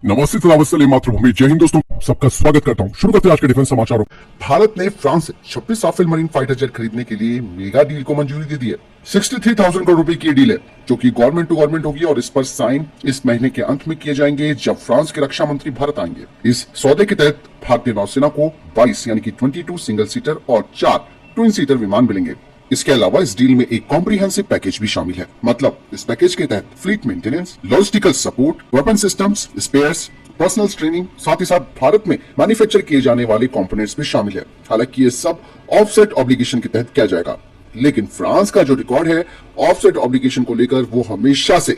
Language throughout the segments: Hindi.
नमस्ते सलाम मातृभूमि। जय हिंद दोस्तों, सबका स्वागत करता हूं। शुरू करते हैं आज के डिफेंस समाचारों। भारत ने फ्रांस से 26 राफेल मरीन फाइटर जेट खरीदने के लिए मेगा डील को मंजूरी दे दी है। 63,000 करोड़ रुपए की डील है जो कि गवर्नमेंट टू गवर्नमेंट होगी और इस पर साइन इस महीने के अंत में किए जाएंगे जब फ्रांस के रक्षा मंत्री भारत आएंगे। इस सौदे के तहत भारतीय नौसेना को 22 यानी कि 22 सिंगल सीटर और 4 ट्विन सीटर विमान मिलेंगे। इसके अलावा इस डील में एक कॉम्प्रिहेंसिव पैकेज भी शामिल है। मतलब इस पैकेज के तहत fleet maintenance, logistical support, weapon systems, spares, personnel training, साथ ही साथ भारत में मैन्युफैक्चर किए जाने वाले कंपोनेंट्स भी शामिल है। हालांकि ये सब ऑफसेट ऑब्लिगेशन के तहत किया जाएगा, लेकिन फ्रांस का जो रिकॉर्ड है ऑफसेट ऑब्लिगेशन को लेकर वो हमेशा से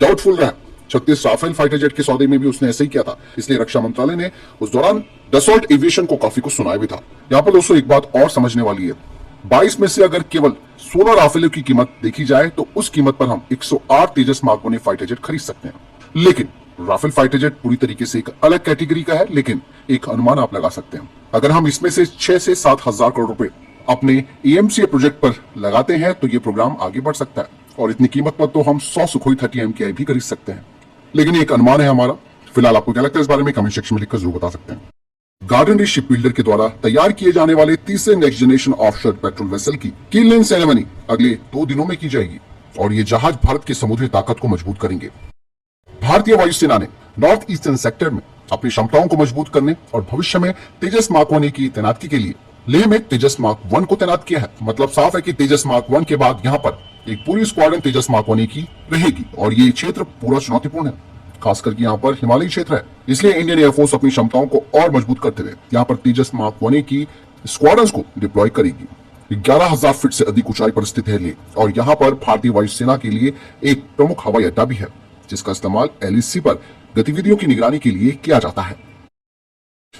डाउटफुल रहा। 36 राफेल फाइटर जेट के सौदे में भी उसने ऐसे ही किया था, इसलिए रक्षा मंत्रालय ने उस दौरान डसॉल्ट एविएशन को काफी कुछ सुनाया भी था। यहाँ पर दोस्तों एक बात और समझने वाली है, 22 में से अगर केवल 16 राफेलों की कीमत देखी जाए तो उस कीमत पर हम 108 तेजस मार्क 1 फाइटर जेट खरीद सकते हैं। लेकिन राफेल फाइटर जेट पूरी तरीके से एक अलग कैटेगरी का है, लेकिन एक अनुमान आप लगा सकते हैं। अगर हम इसमें से 6 से 7 हजार करोड़ रुपए अपने एएमसीए प्रोजेक्ट पर लगाते हैं तो ये प्रोग्राम आगे बढ़ सकता है और इतनी कीमत पर तो हम 100 सुखोई 30 MKI भी खरीद सकते हैं। लेकिन एक अनुमान है हमारा। फिलहाल आपको क्या लगता है इस बारे में कमेंट सेक्शन में लिखकर जरूर बता सकते हैं। गार्डन रीच शिप बिल्डर के द्वारा तैयार किए जाने वाले तीसरे next generation offshore patrol vessel की कील लेन सेरेमनी अगले 2 दिनों में की जाएगी और ये जहाज भारत की समुद्री ताकत को मजबूत करेंगे। भारतीय वायुसेना ने नॉर्थ ईस्टर्न सेक्टर में अपनी क्षमताओं को मजबूत करने और भविष्य में तेजस मार्क 1 की तैनाती के लिए लेह में तेजस मार्क 1 को तैनात किया है। मतलब साफ है कि तेजस मार्क 1 के बाद यहाँ पर एक पूरी स्क्वाड्रन तेजस मार्क 1 की रहेगी और ये क्षेत्र पूरा चुनौतीपूर्ण है, खासकर यहाँ पर हिमालयी क्षेत्र है। इसलिए इंडियन एयरफोर्स अपनी क्षमताओं को और मजबूत करते हुए यहाँ पर तेजस मार्क 1 की स्क्वाड्रंस को डिप्लॉय करेगी। 11,000 फीट से अधिक ऊंचाई पर स्थित है लेह और यहाँ पर भारतीय वायुसेना के लिए एक प्रमुख हवाई अड्डा भी है जिसका इस्तेमाल LAC पर गतिविधियों की निगरानी के लिए किया जाता है।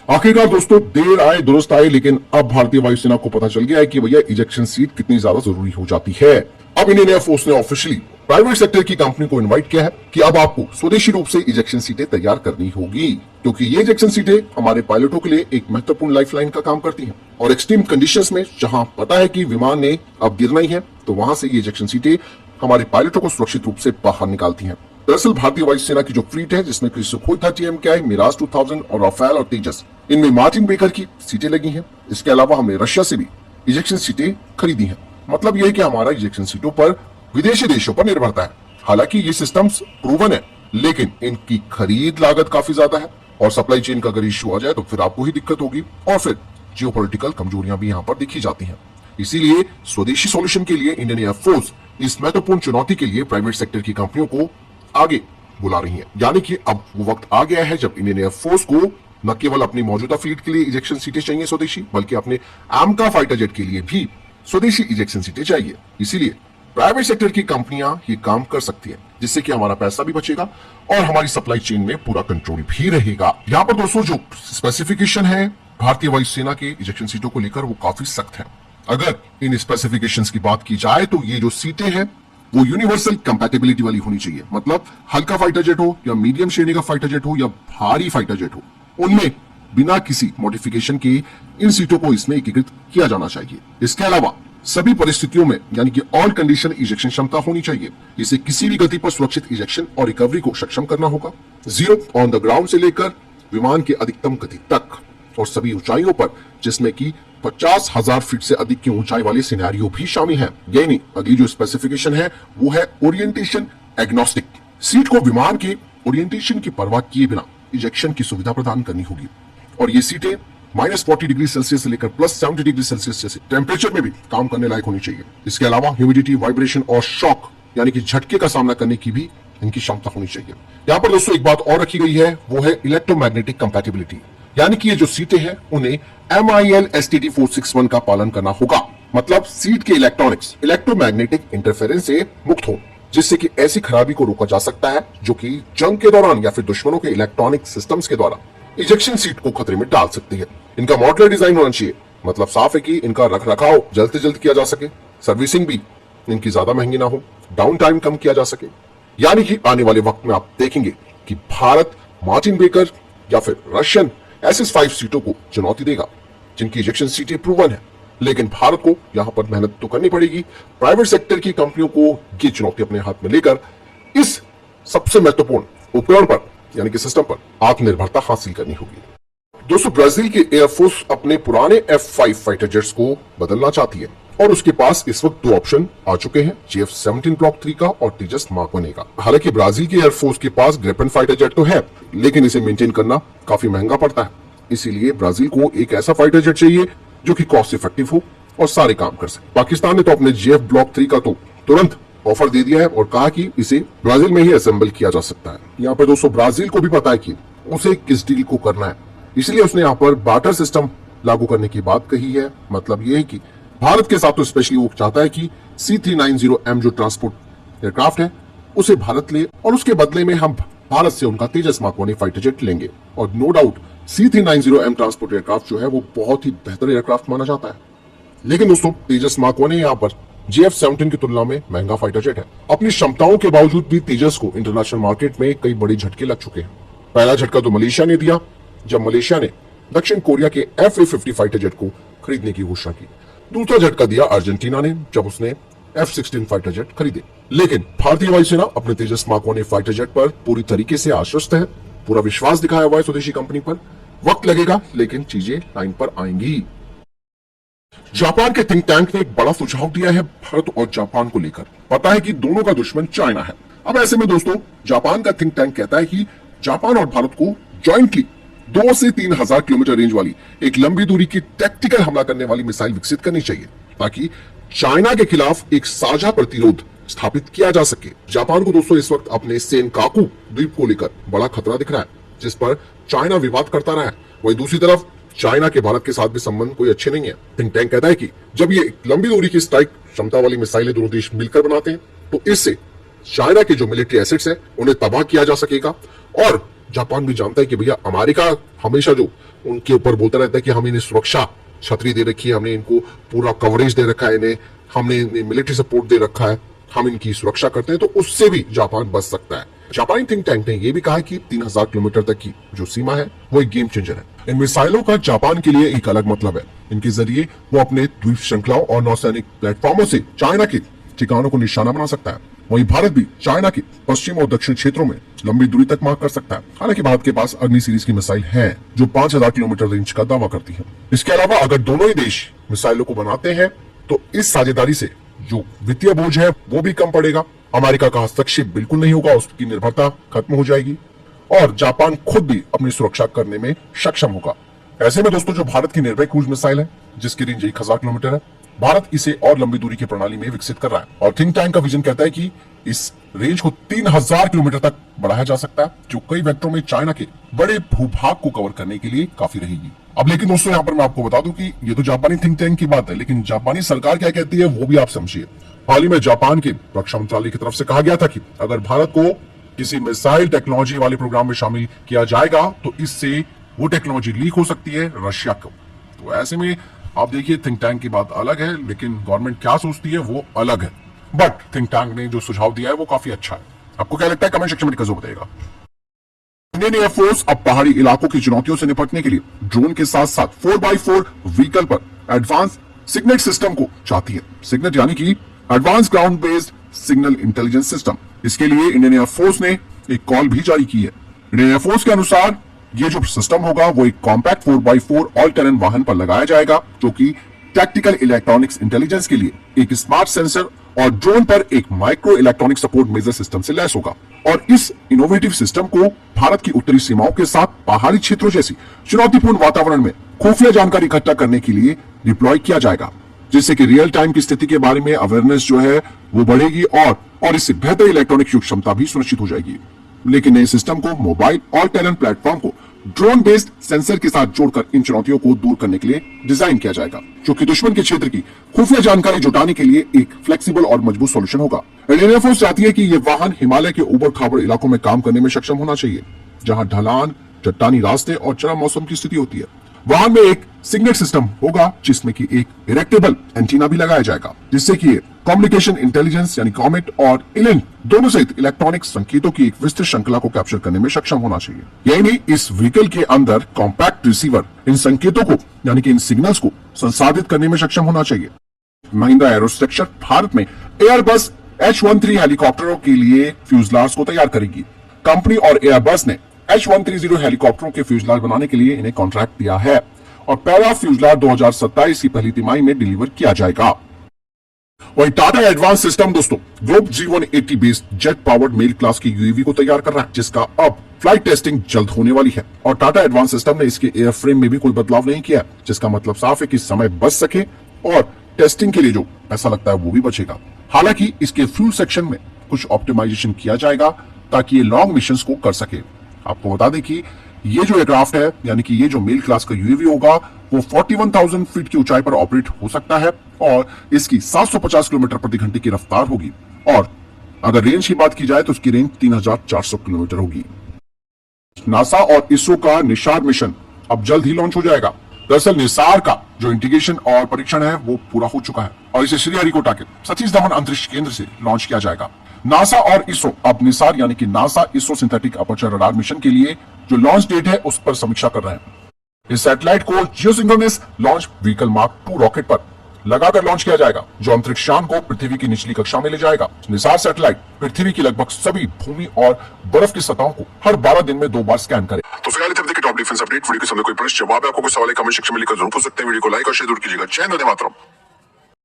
आखिरकार दोस्तों देर आए दुरुस्त आए, लेकिन अब भारतीय वायुसेना को पता चल गया है कि भैया इजेक्शन सीट कितनी ज्यादा जरूरी हो जाती है। अब इंडियन एयरफोर्स ने ऑफिशियली प्राइवेट सेक्टर की कंपनी को इनवाइट किया है कि अब आपको स्वदेशी रूप से इजेक्शन सीटें तैयार करनी होगी, क्योंकि ये इजेक्शन सीटें हमारे पायलटों के लिए एक महत्वपूर्ण लाइफलाइन का काम करती हैं और एक्सट्रीम कंडीशंस में जहां पता है कि विमान ने अब गिरना ही है तो वहां से ये इजेक्शन सीटें हमारे पायलटों को सुरक्षित रूप से बाहर निकालती हैं। दरअसल भारतीय वायुसेना की जो फ्लीट है जिसमें कि सुखोई 30 MKI, मिराज 2000 और राफेल और तेजस, इनमें मार्टिन बेकर की सीटें लगी हैं। इसके अलावा हमने रशिया से भी इजेक्शन सीटें खरीदी हैं। मतलब यह है कि हमारा इजेक्शन सीटों पर विदेशी देशों पर निर्भरता है। हालांकि ये सिस्टम्स प्रूवन है, लेकिन इनकी खरीद लागत काफी ज्यादा है और सप्लाई चेन का अगर इश्यू आ जाए तो फिर आपको ही दिक्कत होगी और फिर जियोपॉलिटिकल कमजोरियां भी यहाँ पर दिखी जाती हैं। इसीलिए स्वदेशी सॉल्यूशन के लिए इंडियन एयरफोर्स इस महत्वपूर्ण चुनौती के लिए प्राइवेट सेक्टर की कंपनियों को आगे बुला रही है। यानी कि अब वो वक्त आ गया है जब इंडियन एयरफोर्स को न केवल अपनी मौजूदा फ्लीट के लिए इजेक्शन सीटें चाहिए स्वदेशी, बल्कि अपने AMCA फाइटर जेट के लिए भी स्वदेशी इजेक्शन सीटें चाहिए। इसीलिए प्राइवेट सेक्टर की कंपनियां ये काम कर सकती है, जिससे कि हमारा पैसा भी बचेगा और हमारी सप्लाई चेन में पूरा कंट्रोल भी रहेगा। यहाँ पर दोस्तों जो स्पेसिफिकेशन है भारतीय वायुसेना के इजेक्शन सीटों को लेकर वो काफी सख्त है। अगर इन स्पेसिफिकेशंस की बात की जाए तो ये जो सीटें हैं वो यूनिवर्सल कंपैटिबिलिटी वाली होनी चाहिए। मतलब हल्का फाइटर जेट हो या मीडियम श्रेणी का फाइटर जेट हो या भारी फाइटर जेट हो, उनमें बिना किसी मॉडिफिकेशन के इन सीटों को इसमें एकीकृत किया जाना चाहिए। इसके अलावा सभी परिस्थितियों में यानी कि ऑल कंडीशन इजेक्शन क्षमता होनी चाहिए। इसे किसी भी गति पर सुरक्षित इजेक्शन और रिकवरी को सक्षम करना होगा। जीरो ऑन द ग्राउंड से लेकर विमान की अधिकतम गति तक और सभी ऊंचाइयों पर, जिसमें कि 50,000 फीट से अधिक की ऊंचाई वाले सिनेरियो भी शामिल हैं। यही नहीं, अगली जो स्पेसिफिकेशन है वो है ओरिएंटेशन एग्नोस्टिक। सीट को विमान के ओरिएंटेशन की परवाह किए बिना इजेक्शन की सुविधा प्रदान करनी होगी और ये सीटें -40 डिग्री सेल्सियस से लेकर +70 डिग्री सेल्सियस जैसे टेम्परेचर में भी काम करने लायक होनी चाहिए। इसके अलावा ह्यूमिडिटी, वाइब्रेशन और शॉक यानी कि झटके का सामना करने की भी इनकी क्षमता होनी चाहिए। यहाँ पर दोस्तों एक बात और रखी गई है, वो है इलेक्ट्रोमैग्नेटिक कंपैटिबिलिटी। यानी कि ये जो सीटें हैं उन्हें MIL STD 461 का पालन करना होगा। मतलब सीट के इलेक्ट्रॉनिक्स इलेक्ट्रोमैग्नेटिक इंटरफेरेंस से मुक्त हो, जिससे कि ऐसी खराबी को रोका जा सकता है जो कि जंग के दौरान या फिर दुश्मनों के इलेक्ट्रॉनिक सिस्टम्स के द्वारा इजेक्शन सीट को खतरे में डाल सकती है। इनका मॉड्यूलर डिजाइन होना चाहिए। मतलब साफ है कि इनका रख रखाव जल्द से जल्द किया जा सके, सर्विसिंग भी इनकी ज्यादा महंगी ना हो, डाउन टाइम कम किया जा सके। यानी कि आने वाले वक्त में आप देखेंगे कि भारत मार्टिन बेकर या फिर रशियन SS5 सीटों को चुनौती देगा जिनकी इजेक्शन सीटें प्रूवन है। लेकिन भारत को यहां पर मेहनत तो करनी पड़ेगी। प्राइवेट सेक्टर की कंपनियों को ये चुनौती अपने हाथ में लेकर इस सबसे महत्वपूर्ण उपकरण पर यानी कि सिस्टम पर आत्मनिर्भरता हासिल करनी होगी। दोस्तों, ब्राजील की एयरफोर्स अपने पुराने F5 फाइटर जेट्स को बदलना चाहती है और उसके पास इस वक्त 2 ऑप्शन आ चुके हैं, JF-17 ब्लॉक 3 का और तेजस मार्क 1 का। हालांकि ब्राजील की एयरफोर्स के पास ग्रिपेन फाइटर जेट तो है, लेकिन इसे मेंटेन करना काफी महंगा पड़ता है। इसीलिए ब्राजील को एक ऐसा फाइटर जेट चाहिए जो कि कॉस्ट इफेक्टिव हो और सारे काम कर सके। पाकिस्तान ने तो अपने JF ब्लॉक 3 का तो तुरंत ऑफर दे दिया है और कहा कि इसे ब्राजील में ही असेंबल किया जा सकता है। यहाँ पर दोस्तों ब्राजील को भी पता है कि उसे किस डील को करना है, इसलिए उसने यहाँ पर बार्टर सिस्टम लागू करने की बात कही है। मतलब ये है कि भारत के साथ तो स्पेशली वो चाहता है कि C390M जो ट्रांसपोर्ट एयरक्राफ्ट है उसे भारत ले और उसके बदले में हम भारत से उनका तेजस मार्क 1 फाइटर जेट लेंगे। और no doubt C390M transport aircraft जो है वो बहुत ही बेहतर एयरक्राफ्ट माना जाता है। लेकिन दोस्तों तेजस मार्क 1 यहाँ पर JF-17 की तुलना में महंगा फाइटर जेट है। अपनी क्षमताओं के बावजूद भी तेजस को इंटरनेशनल मार्केट में कई बड़े झटके लग चुके हैं। पहला झटका तो मलेशिया ने दिया, जब मलेशिया ने दक्षिण कोरिया के F-50 फाइटर जेट को खरीदने की घोषणा की। दूसरा झटका दिया अर्जेंटीना ने, जब उसने F-16 फाइटर जेट खरीदे। लेकिन भारतीय वायुसेना अपने तेजस मार्क 1 फाइटर जेट पर पूरी तरीके से आश्वस्त है, पूरा विश्वास दिखाया हुआ है स्वदेशी कंपनी पर। वक्त लगेगा लेकिन चीजें लाइन पर आएंगी। जापान के थिंक टैंक ने एक बड़ा सुझाव दिया है भारत और जापान को लेकर। पता है कि दोनों का दुश्मन चाइना है। अब ऐसे में दोस्तों जापान का थिंक टैंक कहता है कि जापान और भारत को ज्वाइंटली 2 से 3 हजार किलोमीटर रेंज वाली एक लंबी दूरी की टैक्टिकल हमला करने वाली मिसाइल विकसित करनी चाहिए, ताकि चाइना के खिलाफ एक साझा प्रतिरोध स्थापित किया जा सके। जापान को दोस्तों इस वक्त अपने सेनकाकू द्वीप को लेकर बड़ा खतरा दिख रहा है, जिस पर चाइना विवाद करता रहा है। वहीं दूसरी तरफ चाइना के भारत के साथ भी संबंध कोई अच्छे नहीं है। थिंक टैंक कहता है कि जब ये लंबी दूरी की स्ट्राइक क्षमता वाली मिसाइलें दोनों देश मिलकर बनाते हैं तो इससे चाइना के जो मिलिट्री एसेट्स है उन्हें तबाह किया जा सकेगा। और जापान भी जानता है कि भैया अमेरिका हमेशा जो उनके ऊपर बोलता रहता है कि हम इन्हें सुरक्षा छतरी दे रखी है, हमने इनको पूरा कवरेज दे रखा है, इन्हें हमने मिलिट्री सपोर्ट दे रखा है, हम इनकी सुरक्षा करते हैं, तो उससे भी जापान बच सकता है। जापानी थिंक टैंक ने यह भी कहा है कि 3000 किलोमीटर तक की जो सीमा है वो एक गेम चेंजर है। इन मिसाइलों का जापान के लिए एक अलग मतलब है। इनके जरिए वो अपने द्वीप श्रृंखलाओं और नौसैनिक प्लेटफॉर्मों से चाइना के ठिकानों को निशाना बना सकता है। वहीं भारत भी चाइना के पश्चिम और दक्षिण क्षेत्रों में लंबी दूरी तक मार कर सकता है। हालांकि भारत के पास अग्नि सीरीज की मिसाइल है जो 5000 किलोमीटर रेंज का दावा करती है। इसके अलावा अगर दोनों ही देश मिसाइलों को बनाते हैं तो इस साझेदारी से जो वित्तीय बोझ है वो भी कम पड़ेगा, अमेरिका का हस्तक्षेप बिल्कुल नहीं होगा, उसकी निर्भरता खत्म हो जाएगी और जापान खुद भी अपनी सुरक्षा करने में सक्षम होगा। ऐसे में दोस्तों जो भारत की निर्भय क्रूज मिसाइल है जिसकी रेंज 1000 किलोमीटर है, भारत इसे और लंबी दूरी की प्रणाली में विकसित कर रहा है और थिंक टैंक का विजन कहता है कि इस रेंज को 3000 किलोमीटर तक बढ़ाया जा सकता है, जो कई वेक्टरों में चाइना के बड़े भूभाग को कवर करने के लिए काफी रहेगी। अब लेकिन दोस्तों यहाँ पर मैं आपको बता दूं कि ये तो जापानी थिंक टैंक की बात है, लेकिन जापानी सरकार क्या कहती है वो भी आप समझिए। हाल ही में जापान के रक्षा मंत्रालय की तरफ से कहा गया था कि अगर भारत को किसी मिसाइल टेक्नोलॉजी वाले प्रोग्राम में शामिल किया जाएगा तो इससे वो टेक्नोलॉजी लीक हो सकती है रशिया को। तो ऐसे में आप देखिए थिंक टैंक की बात अलग है, लेकिन गवर्नमेंट क्या सोचती है वो अलग है। बट थिंक टैंक ने जो सुझाव दिया है वो काफी अच्छा है। आपको क्या लगता है कमेंट सेक्शन में जरूर बताइएगा। इंडियन एयरफोर्स अब पहाड़ी इलाकों की चुनौतियों से निपटने के लिए ड्रोन के साथ साथ 4x4 व्हीकल पर एडवांस सिग्नेट सिस्टम को चाहती है। सिग्नेट यानी कि advance ground based signal intelligence system. इसके लिए इंडियन एयरफोर्स ने एक कॉल भी जारी की है। इंडियन एयरफोर्स के अनुसार ये जो सिस्टम होगा वो एक कॉम्पैक्ट 4x4 ऑल टेरेन वाहन पर लगाया जाएगा, जो कि टैक्टिकल इलेक्ट्रॉनिक्स इंटेलिजेंस के लिए एक स्मार्ट सेंसर और ड्रोन पर एक micro electronic support measure system से लैस होगा। और इस इनोवेटिव सिस्टम को भारत की उत्तरी सीमाओं के साथ पहाड़ी क्षेत्रों जैसी चुनौतीपूर्ण वातावरण में खुफिया जानकारी इकट्ठा करने के लिए डिप्लॉय किया जाएगा, जिससे कि रियल टाइम की स्थिति के बारे में अवेयरनेस जो है वो बढ़ेगी और इससे बेहतर इलेक्ट्रॉनिक युक्त क्षमता भी सुनिश्चित हो जाएगी। लेकिन नए सिस्टम को मोबाइल और टेरेन प्लेटफॉर्म को ड्रोन बेस्ड सेंसर के साथ जोड़कर इन चुनौतियों को दूर करने के लिए डिजाइन किया जाएगा, जो कि दुश्मन के क्षेत्र की खुफिया जानकारी जुटाने के लिए एक फ्लेक्सिबल और मजबूत सॉल्यूशन होगा। इंडियन एयरफोर्स चाहती है कि ये वाहन हिमालय के ऊबड़ खाबड़ इलाकों में काम करने में सक्षम होना चाहिए, जहां ढलान, चट्टानी रास्ते और चरम मौसम की स्थिति होती है। वाहन में एक सिग्नेट सिस्टम होगा जिसमें कि एक इरेक्टेबल एंटीना भी लगाया जाएगा, जिससे कि कम्युनिकेशन इंटेलिजेंस यानी कॉमेट और इलिन दोनों सहित इलेक्ट्रॉनिक संकेतों की एक विस्तृत श्रृंखला को कैप्चर करने में सक्षम होना चाहिए। यही नहीं, इस व्हीकल के अंदर कॉम्पैक्ट रिसीवर इन संकेतों को यानी कि इन सिग्नल्स को संसाधित करने में सक्षम होना चाहिए। महिंद्रा एरोस्ट्रक्चर भारत में एयरबस H-13 हेलीकॉप्टरों के लिए फ्यूजलार्स को तैयार करेगी। कंपनी और एयरबस ने H-130 हेलीकॉप्टरों के फ्यूजलाज बनाने के लिए इन्हें कॉन्ट्रैक्ट दिया है और पहला फ्यूजलाज 2027 की पहली तिमाही में डिलीवर किया जाएगा। वही टाटा एडवांस सिस्टम दोस्तों globe G180 based jet powered male class की यूएवी को तैयार कर रहा है, जिसका अब फ्लाइट टेस्टिंग जल्द होने वाली है। और टाटा एडवांस सिस्टम ने इसके एयरफ्रेम में भी कोई बदलाव नहीं किया, जिसका मतलब साफ है कि समय बच सके और टेस्टिंग के लिए जो पैसा लगता है वो भी बचेगा। हालांकि इसके फ्यूल सेक्शन में कुछ ऑप्टिमाइजेशन किया जाएगा ताकि ये लॉन्ग मिशन को कर सके। आपको बता दें कि ये जो एयरक्राफ्ट है यानी कि ये जो मेल क्लास का यूएवी होगा वो 41,000 फीट की ऊंचाई पर ऑपरेट हो सकता है और इसकी 750 किलोमीटर प्रति घंटे की रफ्तार होगी। और अगर रेंज की बात की जाए तो उसकी रेंज 3,400 किलोमीटर होगी। नासा और इसरो का निसार मिशन अब जल्द ही लॉन्च हो जाएगा। दरअसल निसार का जो इंटीग्रेशन और परीक्षण है वो पूरा हो चुका है और इसे श्रीहरिकोटा के सतीश धवन अंतरिक्ष केंद्र से लॉन्च किया जाएगा। नासा और इसरो अब निसार यानी कि NASA ISRO synthetic aperture radar mission के लिए जो लॉन्च डेट है उस पर समीक्षा कर रहे हैं। इस सैटेलाइट को geosynchronous launch vehicle mark 2 rocket पर लगाकर लॉन्च किया जाएगा, जो अंतरिक्ष यान को पृथ्वी की निचली कक्षा में ले जाएगा। निसार सैटेलाइट पृथ्वी की लगभग सभी भूमि और बर्फ की सतहों को हर 12 दिन में 2 बार स्कैन करे। तो फिलहाल टॉप डिफेंस अपडेट वीडियो के सामने कोई प्रश्न जवाब है, आपको कोई सवाल कमेंट सेक्शन में लिखकर जरूर पूछ सकते हैं। वीडियो को लाइक और शेयर जरूर कीजिएगा। जय हिंद, वंदे मातरम।